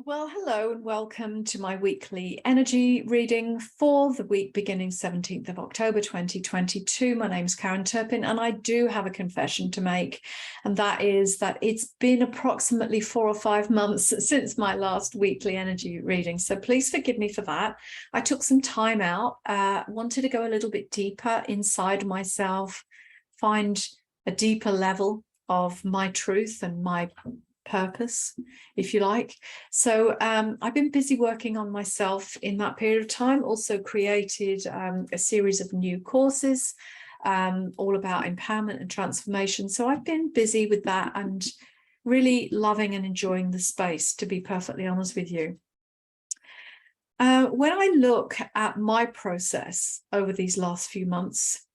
Well, hello and welcome to my weekly energy reading for the week beginning 17th of October 2022. My name's Karen Turpin and I do have a confession to make, and that is that it's been approximately 4 or 5 months since my last weekly energy reading. So please forgive me for that. I took some time out, wanted to go a little bit deeper inside myself, find a deeper level of my truth and my purpose, if you like. So I've been busy working on myself in that period of time, also created a series of new courses all about empowerment and transformation. So I've been busy with that and really loving and enjoying the space, to be perfectly honest with you. When I look at my process over these last few months,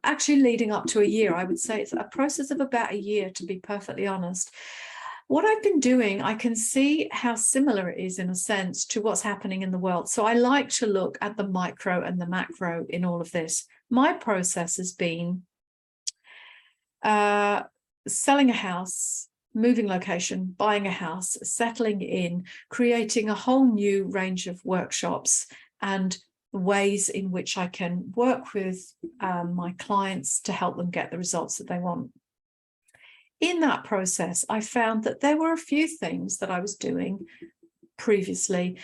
actually leading up to a year, I would say it's a process of about a year, to be perfectly honest. What I've been doing, I can see how similar it is in a sense to what's happening in the world. So I like to look at the micro and the macro in all of this. My process has been selling a house, moving location, buying a house, settling in, creating a whole new range of workshops and ways in which I can work with my clients to help them get the results that they want. In that process, I found that there were a few things that I was doing previously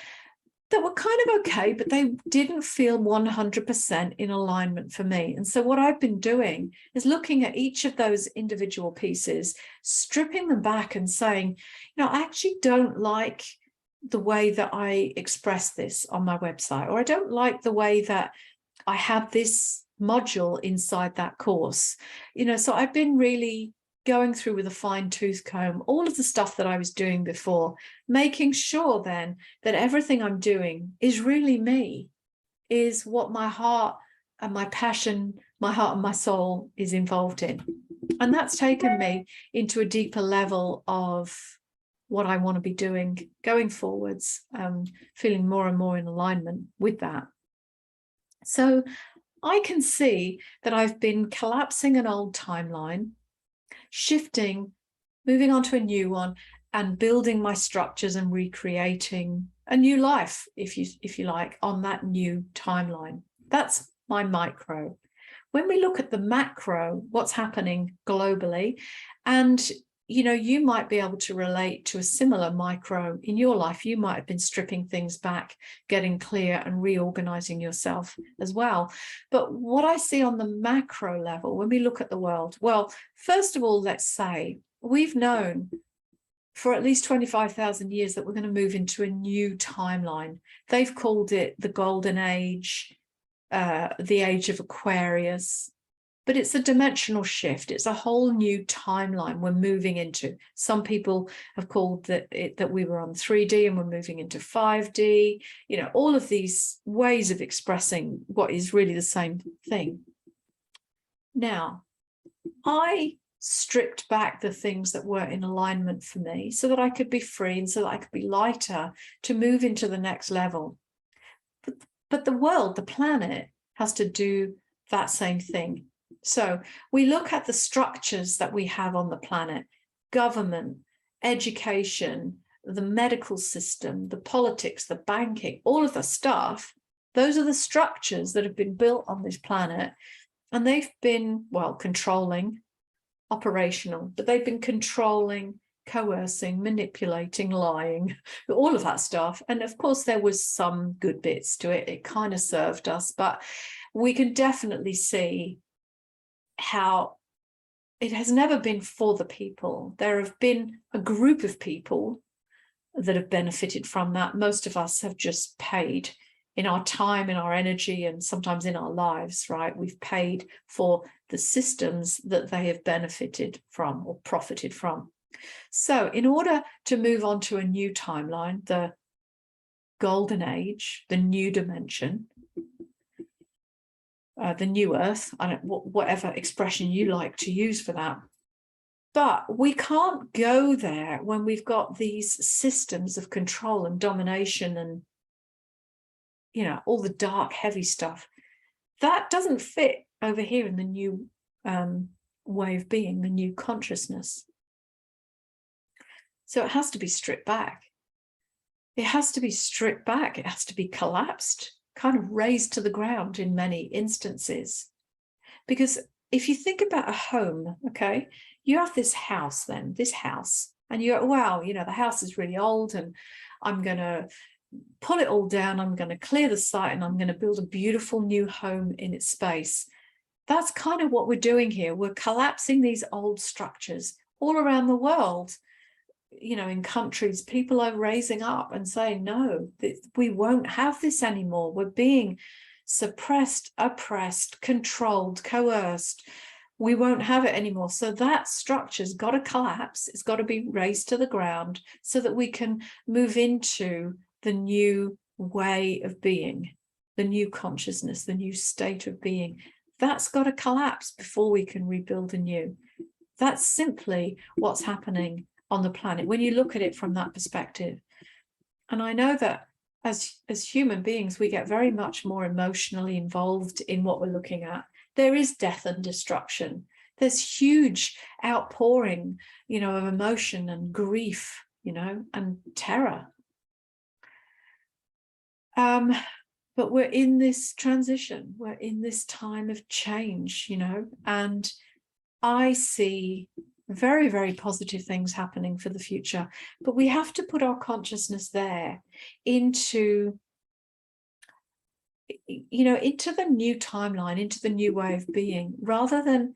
that were kind of okay, but they didn't feel 100% in alignment for me. And so what I've been doing is looking at each of those individual pieces, stripping them back and saying, I actually don't like the way that I express this on my website, or I don't like the way that I have this module inside that course. So I've been really going through with a fine-tooth comb all of the stuff that I was doing before, making sure then that everything I'm doing is really me, is what my heart and my passion, my heart and my soul is involved in. And that's taken me into a deeper level of what I want to be doing going forwards, feeling more and more in alignment with that. So I can see that I've been collapsing an old timeline, shifting, moving on to a new one, and building my structures and recreating a new life, if you like, on that new timeline. That's my micro. When we look at the macro, what's happening globally, and you might be able to relate to a similar micro in your life. You might have been stripping things back, getting clear and reorganizing yourself as well. But what I see on the macro level, when we look at the world, well, first of all, let's say we've known for at least 25,000 years that we're going to move into a new timeline. They've called it the Golden Age, the Age of Aquarius. But it's a dimensional shift. It's a whole new timeline we're moving into. Some people have called that we were on 3D and we're moving into 5D. All of these ways of expressing what is really the same thing. Now, I stripped back the things that were in alignment for me so that I could be free and so that I could be lighter to move into the next level. But the world, the planet, has to do that same thing. So we look at the structures that we have on the planet: government, education, the medical system, the politics, the banking, all of the stuff. Those are the structures that have been built on this planet. And they've been, well, controlling, operational, but they've been controlling, coercing, manipulating, lying, all of that stuff. And of course, there was some good bits to it. It kind of served us, but we can definitely see how it has never been for the people. There have been a group of people that have benefited from that. Most of us have just paid in our time, in our energy, and sometimes in our lives, right? We've paid for the systems that they have benefited from or profited from. So in order to move on to a new timeline, the Golden Age, the new dimension, the new earth, whatever expression you like to use for that. But we can't go there when we've got these systems of control and domination and, all the dark, heavy stuff. That doesn't fit over here in the new way of being, the new consciousness. So it has to be stripped back. it has to be stripped back. It has to be collapsed, kind of razed to the ground in many instances. Because if you think about a home, okay, you have this house then, this house, and you go, wow, you know, the house is really old and I'm going to pull it all down. I'm going to clear the site and I'm going to build a beautiful new home in its space. That's kind of what we're doing here. We're collapsing these old structures all around the world. You know, in countries, people are raising up and saying, no, we won't have this anymore. We're being suppressed, oppressed, controlled, coerced. We won't have it anymore. So that structure's got to collapse. It's got to be razed to the ground so that we can move into the new way of being, the new consciousness, the new state of being. That's got to collapse before we can rebuild anew. That's simply what's happening on the planet when you look at it from that perspective. And I know that as human beings, we get very much more emotionally involved in what we're looking at. There is death and destruction. There's huge outpouring, you know, of emotion and grief, you know, and terror. But we're in this transition. We're in this time of change, you know, and I see very, very positive things happening for the future. But we have to put our consciousness there into, you know, into the new timeline, into the new way of being, rather than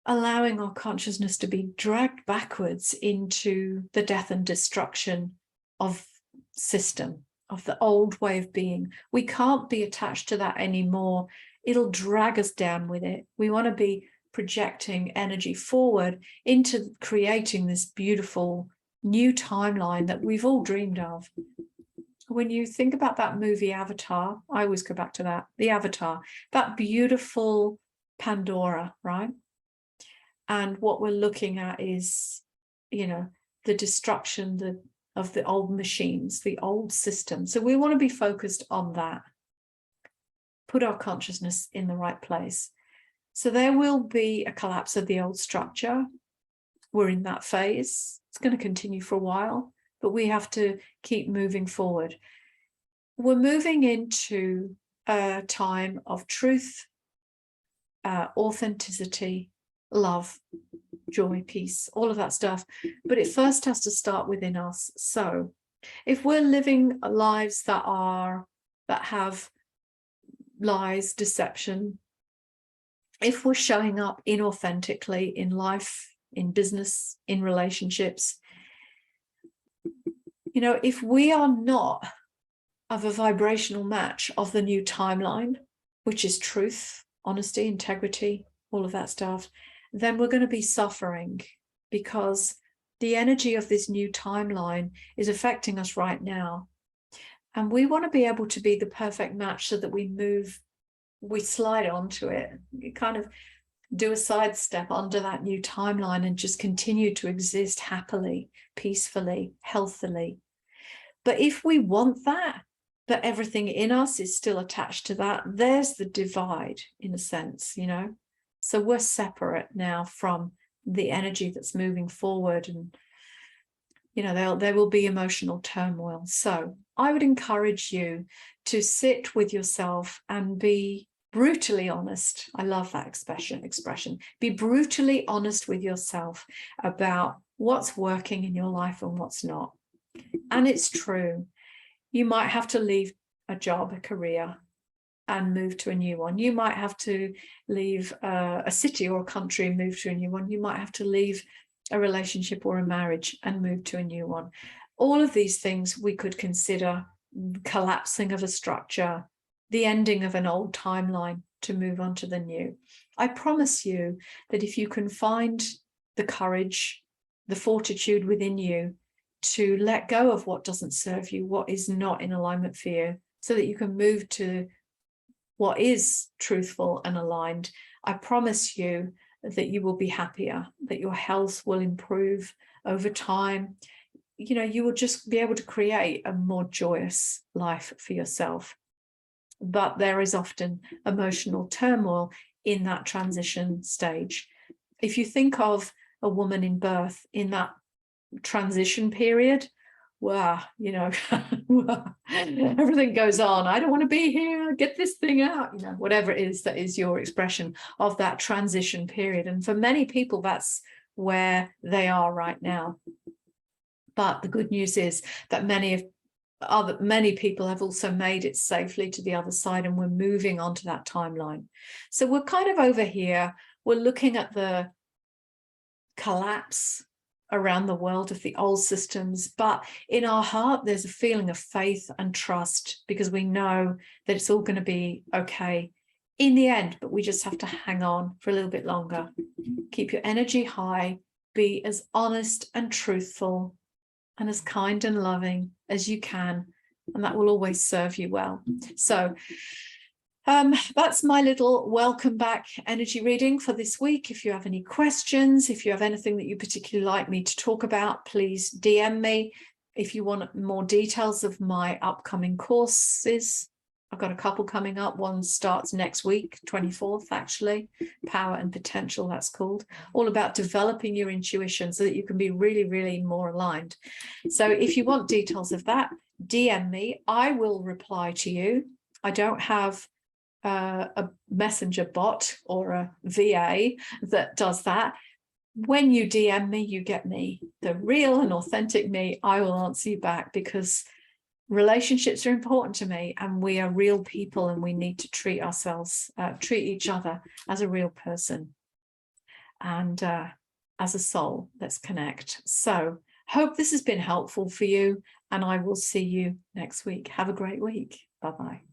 allowing our consciousness to be dragged backwards into the death and destruction of system, of the old way of being. We can't be attached to that anymore. It'll drag us down with it. We want to be projecting energy forward into creating this beautiful new timeline that we've all dreamed of. When you think about that movie Avatar, I always go back to that, the Avatar, that beautiful Pandora, right? And what we're looking at is, you know, the destruction of the old machines, the old system. So we want to be focused on that, put our consciousness in the right place. So there will be a collapse of the old structure. We're in that phase. It's going to continue for a while, but we have to keep moving forward. We're moving into a time of truth, authenticity, love, joy, peace, all of that stuff. But it first has to start within us. So if we're living lives that have lies, deception, if we're showing up inauthentically in life, in business, in relationships, you know, if we are not of a vibrational match of the new timeline, which is truth, honesty, integrity, all of that stuff, then we're going to be suffering, because the energy of this new timeline is affecting us right now. And we want to be able to be the perfect match so that we slide onto it, you kind of do a sidestep under that new timeline and just continue to exist happily, peacefully, healthily. But if we want that, but everything in us is still attached to that, there's the divide in a sense, you know. So we're separate now from the energy that's moving forward, and you know, there will be emotional turmoil. So I would encourage you to sit with yourself and be brutally honest. I love that expression. Be brutally honest with yourself about what's working in your life and what's not. And it's true. You might have to leave a job, a career, and move to a new one. You might have to leave a city or a country and move to a new one. You might have to leave a relationship or a marriage and move to a new one. All of these things we could consider collapsing of a structure, the ending of an old timeline to move on to the new. I promise you that if you can find the courage, the fortitude within you to let go of what doesn't serve you, what is not in alignment for you, so that you can move to what is truthful and aligned, I promise you that you will be happier, that your health will improve over time. You know, you will just be able to create a more joyous life for yourself. But there is often emotional turmoil in that transition stage. If you think of a woman in birth, in that transition period, wow, you know, everything goes on. I don't want to be here. Get this thing out, you know, whatever it is that is your expression of that transition period. And for many people, that's where they are right now. But the good news is that many people have also made it safely to the other side, and we're moving on to that timeline. So we're kind of over here. We're looking at the collapse around the world of the old systems, but in our heart there's a feeling of faith and trust, because we know that it's all going to be okay in the end. But we just have to hang on for a little bit longer. Keep your energy high, be as honest and truthful and as kind and loving as you can, and that will always serve you well. So that's my little welcome back energy reading for this week. If you have any questions, if you have anything that you particularly like me to talk about, please DM me. If you want more details of my upcoming courses, I've got a couple coming up. One starts next week, 24th, actually. Power and Potential, that's called. All about developing your intuition so that you can be really, really more aligned. So if you want details of that, DM me. I will reply to you. I don't have a messenger bot or a VA that does that. When you DM me, you get me, the real and authentic me. I will answer you back, because relationships are important to me, and we are real people, and we need to treat each other as a real person and as a soul. Let's connect. So hope this has been helpful for you, and I will see you next week. Have a great week. Bye-bye.